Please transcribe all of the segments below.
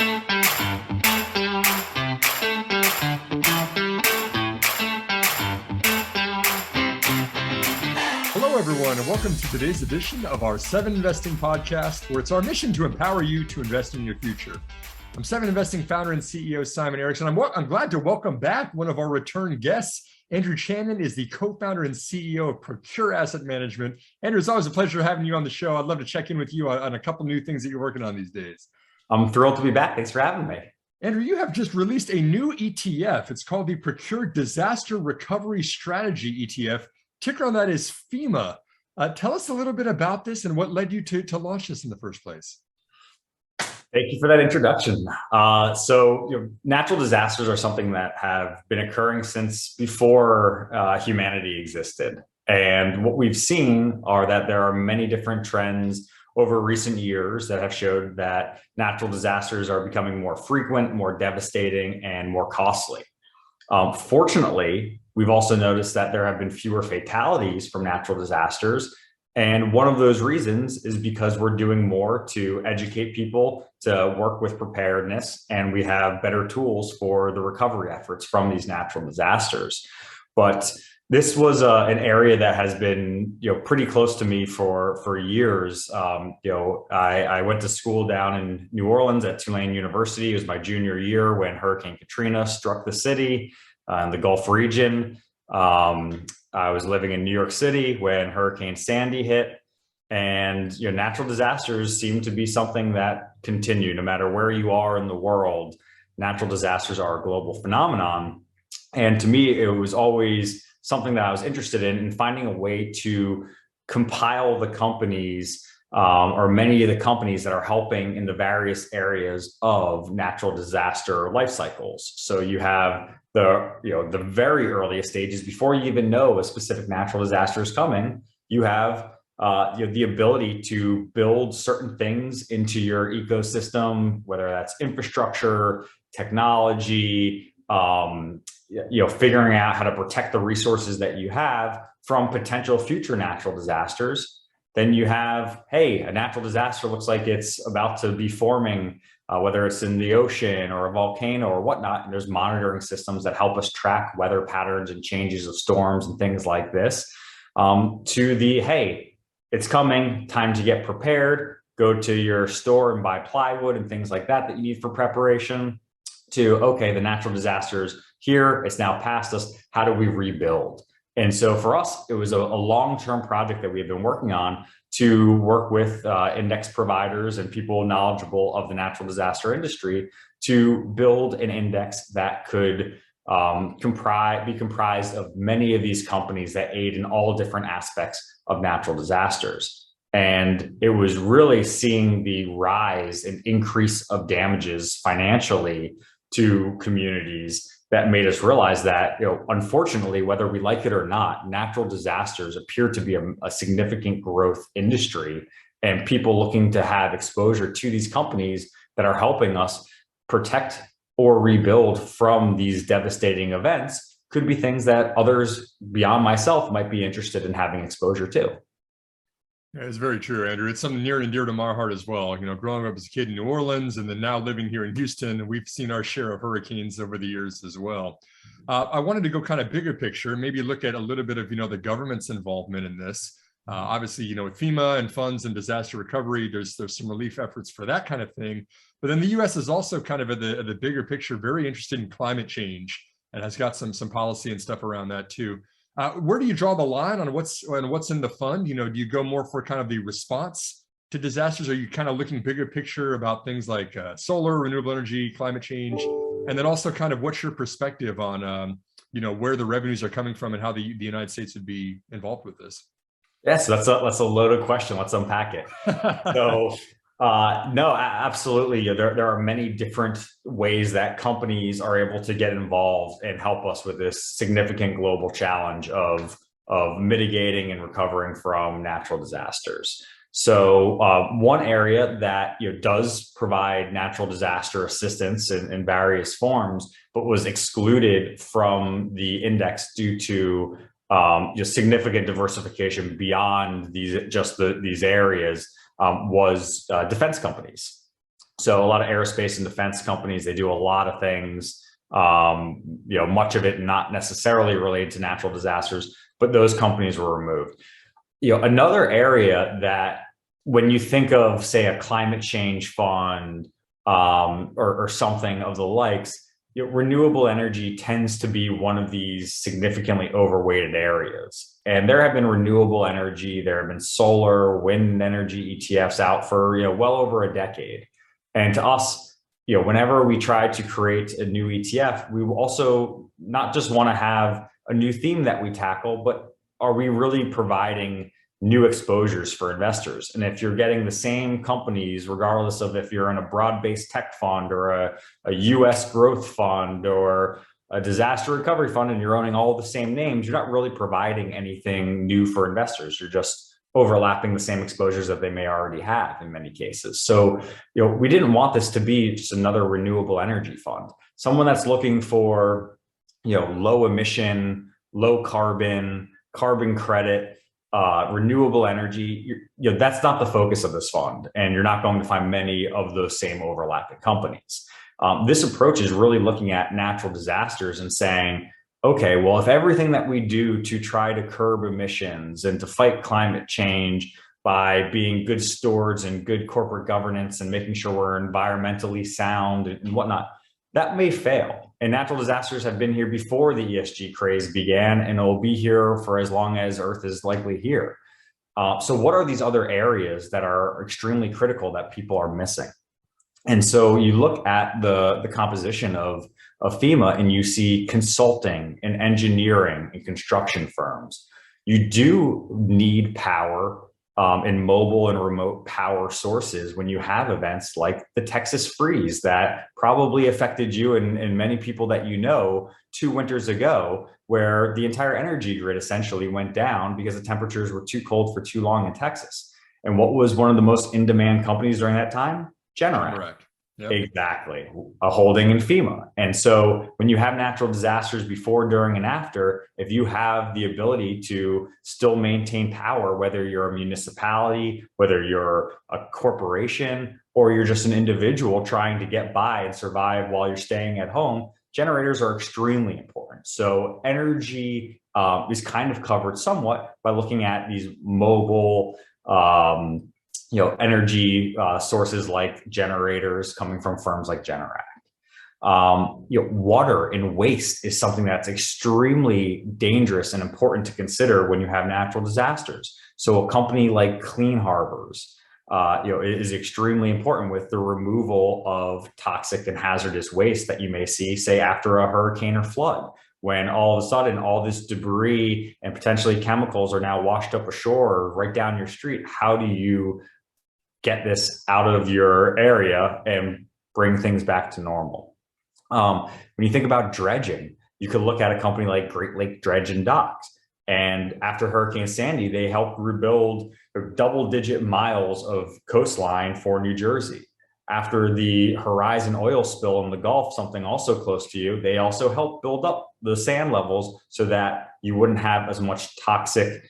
Hello, everyone, and welcome to today's edition of our 7 Investing podcast, where it's our mission to empower you to invest in your future. I'm 7 Investing founder and CEO Simon Erickson. I'm glad to welcome back one of our return guests. Andrew Chanin is the co-founder and CEO of Procure Asset Management. Andrew, it's always a pleasure having you on the show. I'd love to check in with you on a couple new things that you're working on these days. I'm thrilled to be back. Thanks for having me. Andrew, you have just released a new ETF. It's called the Procure Disaster Recovery Strategy ETF. Ticker on that is FEMA. Tell us a little bit about this and what led you to launch this in the first place. Thank you for that introduction. Natural disasters are something that have been occurring since before humanity existed. And what we've seen are that there are many different trends over recent years that have showed that natural disasters are becoming more frequent, more devastating, and more costly. Fortunately, we've also noticed that there have been fewer fatalities from natural disasters. And one of those reasons is because we're doing more to educate people to work with preparedness, and we have better tools for the recovery efforts from these natural disasters. But this was an area that has been, pretty close to me for years. I went to school down in New Orleans at Tulane University. It was my junior year when Hurricane Katrina struck the city in the Gulf region. I was living in New York City when Hurricane Sandy hit, and natural disasters seem to be something that continue no matter where you are in the world. Natural disasters are a global phenomenon, and to me, it was always something that I was interested in finding a way to compile the companies or many of the companies that are helping in the various areas of natural disaster life cycles. So you have the very earliest stages before you even know a specific natural disaster is coming. You have the ability to build certain things into your ecosystem, whether that's infrastructure, technology, figuring out how to protect the resources that you have from potential future natural disasters. Then you have, a natural disaster looks like it's about to be forming, whether it's in the ocean or a volcano or whatnot. And there's monitoring systems that help us track weather patterns and changes of storms and things like this. To the, it's coming, time to get prepared, go to your store and buy plywood and things like that you need for preparation. To, the natural disasters here, it's now past us. How do we rebuild? And so for us, it was a long-term project that we have been working on to work with index providers and people knowledgeable of the natural disaster industry to build an index that could be comprised of many of these companies that aid in all different aspects of natural disasters. And it was really seeing the rise and increase of damages financially to communities that made us realize that, unfortunately, whether we like it or not, natural disasters appear to be a significant growth industry, and people looking to have exposure to these companies that are helping us protect or rebuild from these devastating events could be things that others beyond myself might be interested in having exposure to. Yeah, it's very true, Andrew. It's something near and dear to my heart as well. Growing up as a kid in New Orleans and then now living here in Houston, we've seen our share of hurricanes over the years as well. I wanted to go kind of bigger picture, maybe look at a little bit of, the government's involvement in this. Obviously, with FEMA and funds and disaster recovery, there's some relief efforts for that kind of thing. But then the U.S. is also kind of at the bigger picture, very interested in climate change and has got some policy and stuff around that too. Where do you draw the line on what's in the fund? Do you go more for kind of the response to disasters? Are you kind of looking bigger picture about things like solar, renewable energy, climate change? And then also kind of what's your perspective on, where the revenues are coming from and how the United States would be involved with this? Yes, that's a loaded question. Let's unpack it. So no, absolutely. There are many different ways that companies are able to get involved and help us with this significant global challenge of mitigating and recovering from natural disasters. So one area that does provide natural disaster assistance in various forms, but was excluded from the index due to significant diversification beyond these areas, was defense companies. So a lot of aerospace and defense companies, they do a lot of things, much of it not necessarily related to natural disasters, but those companies were removed. Another area that when you think of, say, a climate change fund or something of the likes, renewable energy tends to be one of these significantly overweighted areas. And there have been renewable energy, there have been solar, wind energy ETFs out for well over a decade. And to us, whenever we try to create a new ETF, we also not just want to have a new theme that we tackle, but are we really providing new exposures for investors? And if you're getting the same companies, regardless of if you're in a broad-based tech fund or a US growth fund or a disaster recovery fund, and you're owning all the same names, you're not really providing anything new for investors. You're just overlapping the same exposures that they may already have in many cases. So, we didn't want this to be just another renewable energy fund. Someone that's looking for, low emission, low carbon, carbon credit, renewable energy, that's not the focus of this fund. And you're not going to find many of those same overlapping companies. This approach is really looking at natural disasters and saying, okay, well, if everything that we do to try to curb emissions and to fight climate change by being good stewards and good corporate governance and making sure we're environmentally sound and whatnot, that may fail. And natural disasters have been here before the ESG craze began, and it'll be here for as long as Earth is likely here. So what are these other areas that are extremely critical that people are missing? And so you look at the composition of FEMA and you see consulting and engineering and construction firms. You do need power and mobile and remote power sources when you have events like the Texas freeze that probably affected you and many people that 2 winters ago, where the entire energy grid essentially went down because the temperatures were too cold for too long in Texas. And what was one of the most in-demand companies during that time? Generac. Correct. Yep. Exactly, a holding in FEMA. And so when you have natural disasters before, during, and after, if you have the ability to still maintain power, whether you're a municipality, whether you're a corporation, or you're just an individual trying to get by and survive while you're staying at home, generators are extremely important. So energy is kind of covered somewhat by looking at these mobile energy sources like generators coming from firms like Generac. Water and waste is something that's extremely dangerous and important to consider when you have natural disasters. So a company like Clean Harbors, is extremely important with the removal of toxic and hazardous waste that you may see, say, after a hurricane or flood, when all of a sudden all this debris and potentially chemicals are now washed up ashore or right down your street. How do you get this out of your area and bring things back to normal? When you think about dredging, you could look at a company like Great Lake Dredge and Docks. And after Hurricane Sandy, they helped rebuild double-digit miles of coastline for New Jersey. After the Horizon oil spill in the Gulf, something also close to you, they also helped build up the sand levels so that you wouldn't have as much toxic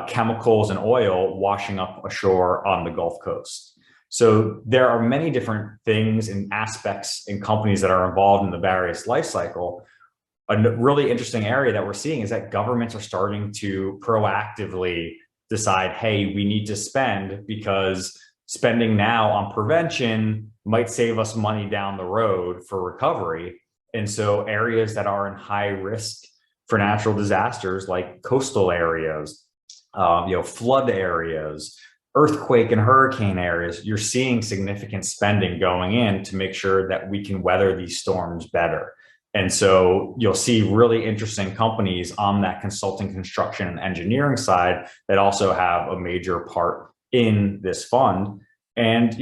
chemicals and oil washing up ashore on the Gulf Coast. So there are many different things and aspects and companies that are involved in the various life cycle. A really interesting area that we're seeing is that governments are starting to proactively decide, hey, we need to spend because spending now on prevention might save us money down the road for recovery. And so areas that are in high risk for natural disasters, like coastal areas, flood areas, earthquake and hurricane areas, you're seeing significant spending going in to make sure that we can weather these storms better. And so you'll see really interesting companies on that consulting, construction, and engineering side that also have a major part in this fund. And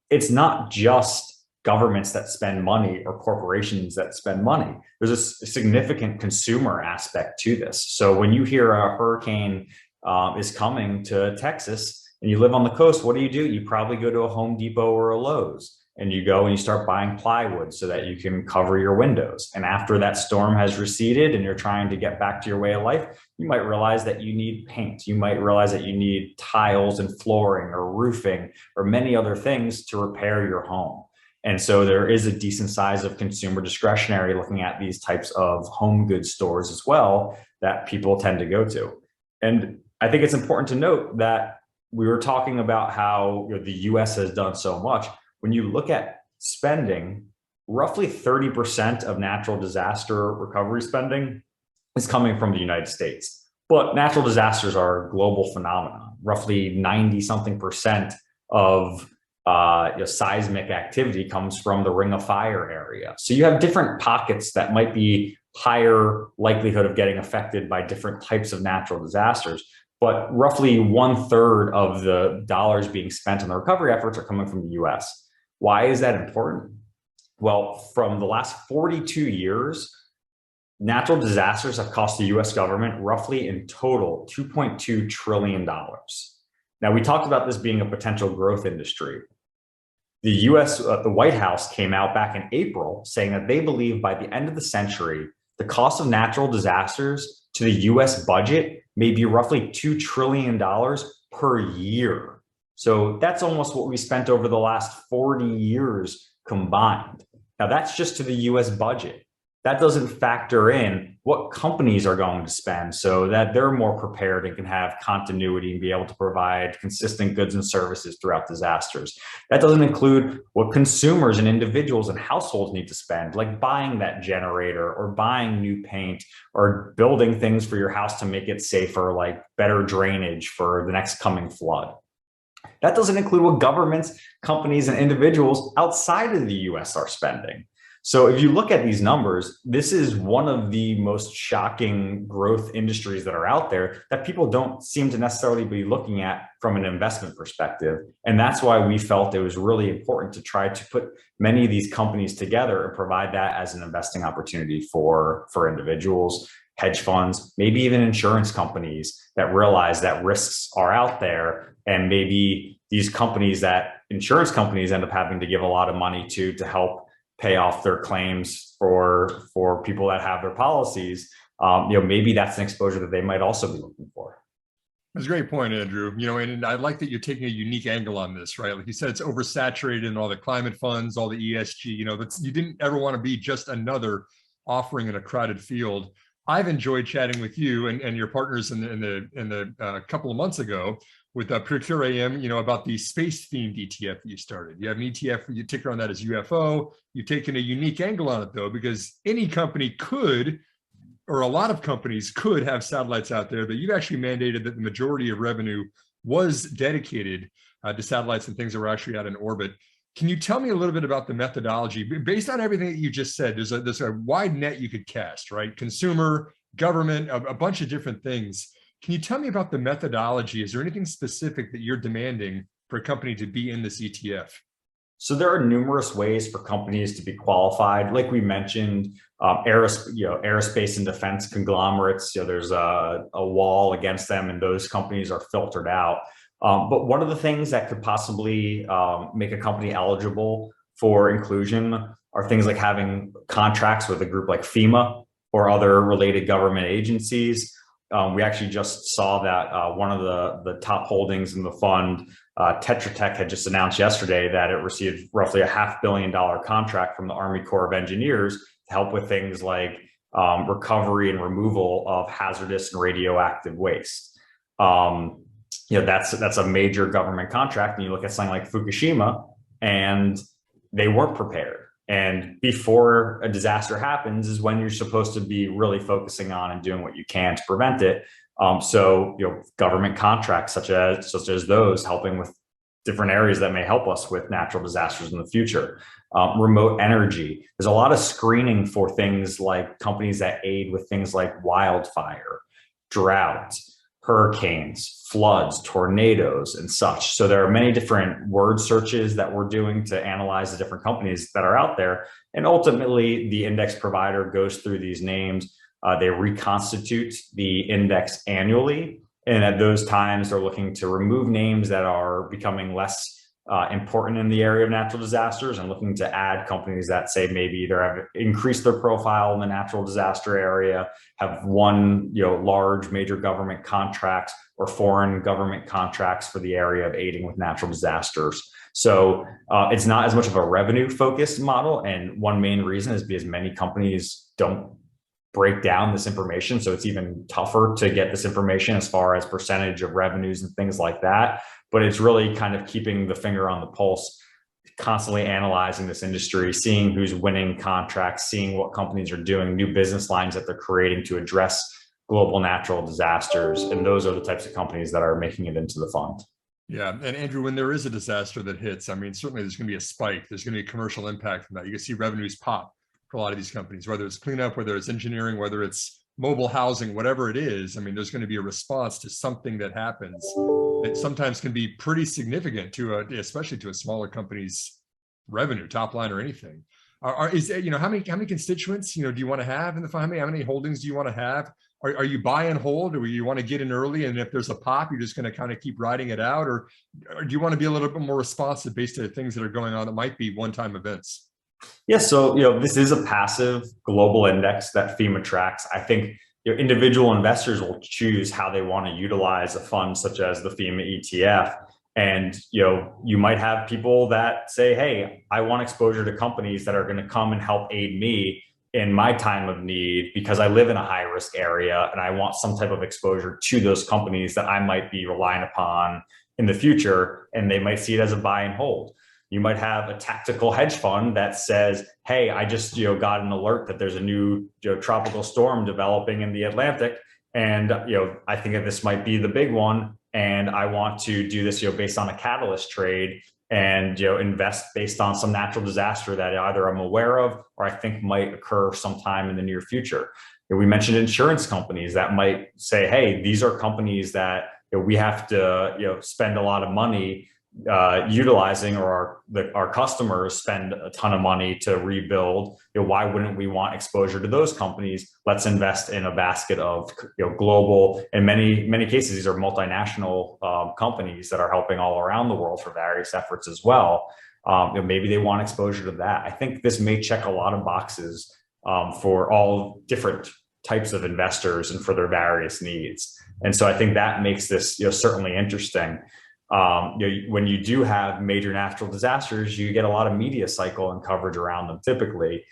it's not just governments that spend money or corporations that spend money. There's a significant consumer aspect to this. So when you hear a hurricane is coming to Texas and you live on the coast, what do? You probably go to a Home Depot or a Lowe's, and you go and you start buying plywood so that you can cover your windows. And after that storm has receded and you're trying to get back to your way of life, you might realize that you need paint. You might realize that you need tiles and flooring or roofing or many other things to repair your home. And so there is a decent size of consumer discretionary looking at these types of home goods stores as well that people tend to go to. And I think it's important to note that we were talking about how the US has done so much. When you look at spending, roughly 30% of natural disaster recovery spending is coming from the United States. But natural disasters are a global phenomenon. Roughly 90 something percent of seismic activity comes from the Ring of Fire area. So you have different pockets that might be higher likelihood of getting affected by different types of natural disasters. But roughly 1/3 of the dollars being spent on the recovery efforts are coming from the US. Why is that important? Well, from the last 42 years, natural disasters have cost the US government roughly in total $2.2 trillion. Now, we talked about this being a potential growth industry. The US, the White House came out back in April saying that they believe by the end of the century, the cost of natural disasters to the US budget may be roughly $2 trillion per year. So that's almost what we spent over the last 40 years combined. Now, that's just to the US budget. That doesn't factor in what companies are going to spend so that they're more prepared and can have continuity and be able to provide consistent goods and services throughout disasters. That doesn't include what consumers and individuals and households need to spend, like buying that generator or buying new paint or building things for your house to make it safer, like better drainage for the next coming flood. That doesn't include what governments, companies, and individuals outside of the US are spending. So if you look at these numbers, this is one of the most shocking growth industries that are out there that people don't seem to necessarily be looking at from an investment perspective. And that's why we felt it was really important to try to put many of these companies together and provide that as an investing opportunity for individuals, hedge funds, maybe even insurance companies that realize that risks are out there. And maybe these companies that insurance companies end up having to give a lot of money to help pay off their claims for people that have their policies. Maybe that's an exposure that they might also be looking for. That's a great point, Andrew. And I like that you're taking a unique angle on this, right? Like you said, it's oversaturated in all the climate funds, all the ESG. You didn't ever want to be just another offering in a crowded field. I've enjoyed chatting with you and your partners in the couple of months ago with ProcureAM, about the space-themed ETF that you started. You have an ETF, you ticker on that as UFO. You've taken a unique angle on it, though, because any company could, or a lot of companies could have satellites out there, but you've actually mandated that the majority of revenue was dedicated to satellites and things that were actually out in orbit. Can you tell me a little bit about the methodology? Based on everything that you just said, there's a wide net you could cast, right? Consumer, government, a bunch of different things. Can you tell me about the methodology? Is there anything specific that you're demanding for a company to be in this ETF? So there are numerous ways for companies to be qualified. Like we mentioned, aerospace and defense conglomerates, there's a wall against them and those companies are filtered out. But one of the things that could possibly make a company eligible for inclusion are things like having contracts with a group like FEMA or other related government agencies. We actually just saw that one of the top holdings in the fund, Tetra Tech, had just announced yesterday that it received roughly a $500 million contract from the Army Corps of Engineers to help with things like recovery and removal of hazardous and radioactive waste. That's a major government contract. And you look at something like Fukushima, and they weren't prepared. And before a disaster happens is when you're supposed to be really focusing on and doing what you can to prevent it. Government contracts such as those helping with different areas that may help us with natural disasters in the future. Remote energy. There's a lot of screening for things like companies that aid with things like wildfire, drought, hurricanes, floods, tornadoes, and such. So there are many different word searches that we're doing to analyze the different companies that are out there. And ultimately, the index provider goes through these names. They reconstitute the index annually. And at those times, they're looking to remove names that are becoming less important in the area of natural disasters and looking to add companies that say maybe either have increased their profile in the natural disaster area, have won large major government contracts or foreign government contracts for the area of aiding with natural disasters. So it's not as much of a revenue focused model. And one main reason is because many companies don't break down this information. So it's even tougher to get this information as far as percentage of revenues and things like that. But it's really kind of keeping the finger on the pulse, constantly analyzing this industry, seeing who's winning contracts, seeing what companies are doing, new business lines that they're creating to address global natural disasters. And those are the types of companies that are making it into the fund. Yeah. And Andrew, when there is a disaster that hits, I mean, certainly there's going to be a spike. There's going to be a commercial impact from that. You can see revenues pop for a lot of these companies, whether it's cleanup, whether it's engineering, whether it's mobile housing, whatever it is. I mean, there's going to be a response to something that happens that sometimes can be pretty significant to especially to a smaller company's revenue, top line or anything. Is how many constituents do you want to have in the fund? How many holdings do you want to have? Are you buy and hold, or you want to get in early, and if there's a pop, you're just going to kind of keep riding it out, or do you want to be a little bit more responsive based on things that are going on that might be one-time events? Yeah, so this is a passive global index that FEMA tracks. I think individual investors will choose how they want to utilize a fund such as the FEMA ETF. And you might have people that say, hey, I want exposure to companies that are going to come and help aid me in my time of need because I live in a high risk area and I want some type of exposure to those companies that I might be relying upon in the future, and they might see it as a buy and hold. You might have a tactical hedge fund that says, hey, I just got an alert that there's a new tropical storm developing in the Atlantic, and I think that this might be the big one, and I want to do this based on a catalyst trade and invest based on some natural disaster that either I'm aware of or I think might occur sometime in the near future. We mentioned insurance companies that might say, hey, these are companies that we have to spend a lot of money utilizing, or our customers spend a ton of money to rebuild. Why wouldn't we want exposure to those companies? Let's invest in a basket of global, in many cases, these are multinational companies that are helping all around the world for various efforts as well. Maybe they want exposure to that. I think this may check a lot of boxes for all different types of investors and for their various needs. And so I think that makes this certainly interesting. When you do have major natural disasters, you get a lot of media cycle and coverage around them typically.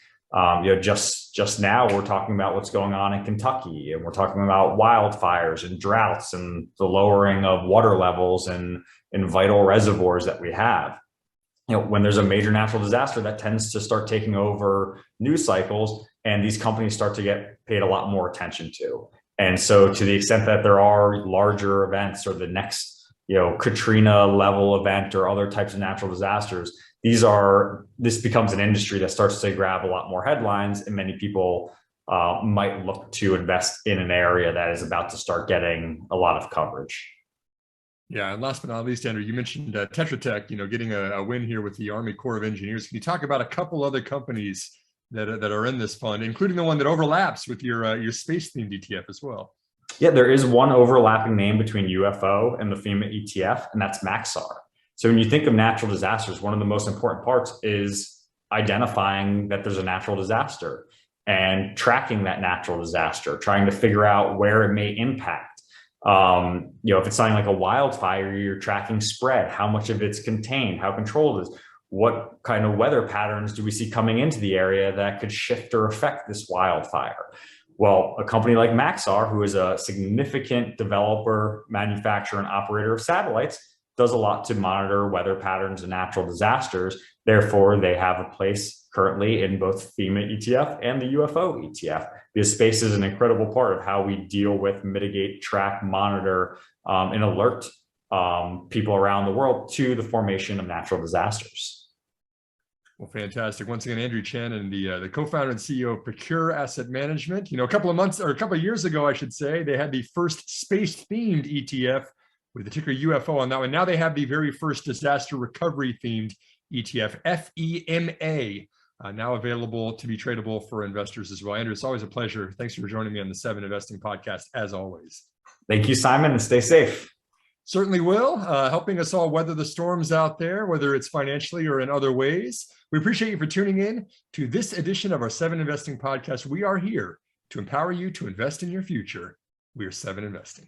Just now we're talking about what's going on in Kentucky, and we're talking about wildfires and droughts and the lowering of water levels in vital reservoirs that we have. When there's a major natural disaster, that tends to start taking over news cycles, and these companies start to get paid a lot more attention to. And so to the extent that there are larger events or the next Katrina level event or other types of natural disasters, this becomes an industry that starts to grab a lot more headlines, and many people might look to invest in an area that is about to start getting a lot of coverage. Yeah, and last but not least, Andrew, you mentioned Tetra Tech, getting a win here with the Army Corps of Engineers. Can you talk about a couple other companies that are in this fund, including the one that overlaps with your space-themed ETF as well? Yeah, there is one overlapping name between UFO and the FEMA ETF, and that's Maxar. So when you think of natural disasters, one of the most important parts is identifying that there's a natural disaster and tracking that natural disaster, trying to figure out where it may impact. If it's something like a wildfire, you're tracking spread, how much of it's contained, how controlled it is, what kind of weather patterns do we see coming into the area that could shift or affect this wildfire? Well, a company like Maxar, who is a significant developer, manufacturer, and operator of satellites, does a lot to monitor weather patterns and natural disasters. Therefore, they have a place currently in both FEMA ETF and the UFO ETF. This space is an incredible part of how we deal with, mitigate, track, monitor, and alert people around the world to the formation of natural disasters. Well, fantastic. Once again, Andrew Chanin, the co-founder and CEO of Procure Asset Management. A couple of years ago, I should say, they had the first space-themed ETF with the ticker UFO on that one. Now they have the very first disaster recovery-themed ETF, FEMA, now available to be tradable for investors as well. Andrew, it's always a pleasure. Thanks for joining me on the 7 Investing Podcast, as always. Thank you, Simon, and stay safe. Certainly will, helping us all weather the storms out there, whether it's financially or in other ways. We appreciate you for tuning in to this edition of our 7 Investing Podcast. We are here to empower you to invest in your future. We are 7 Investing.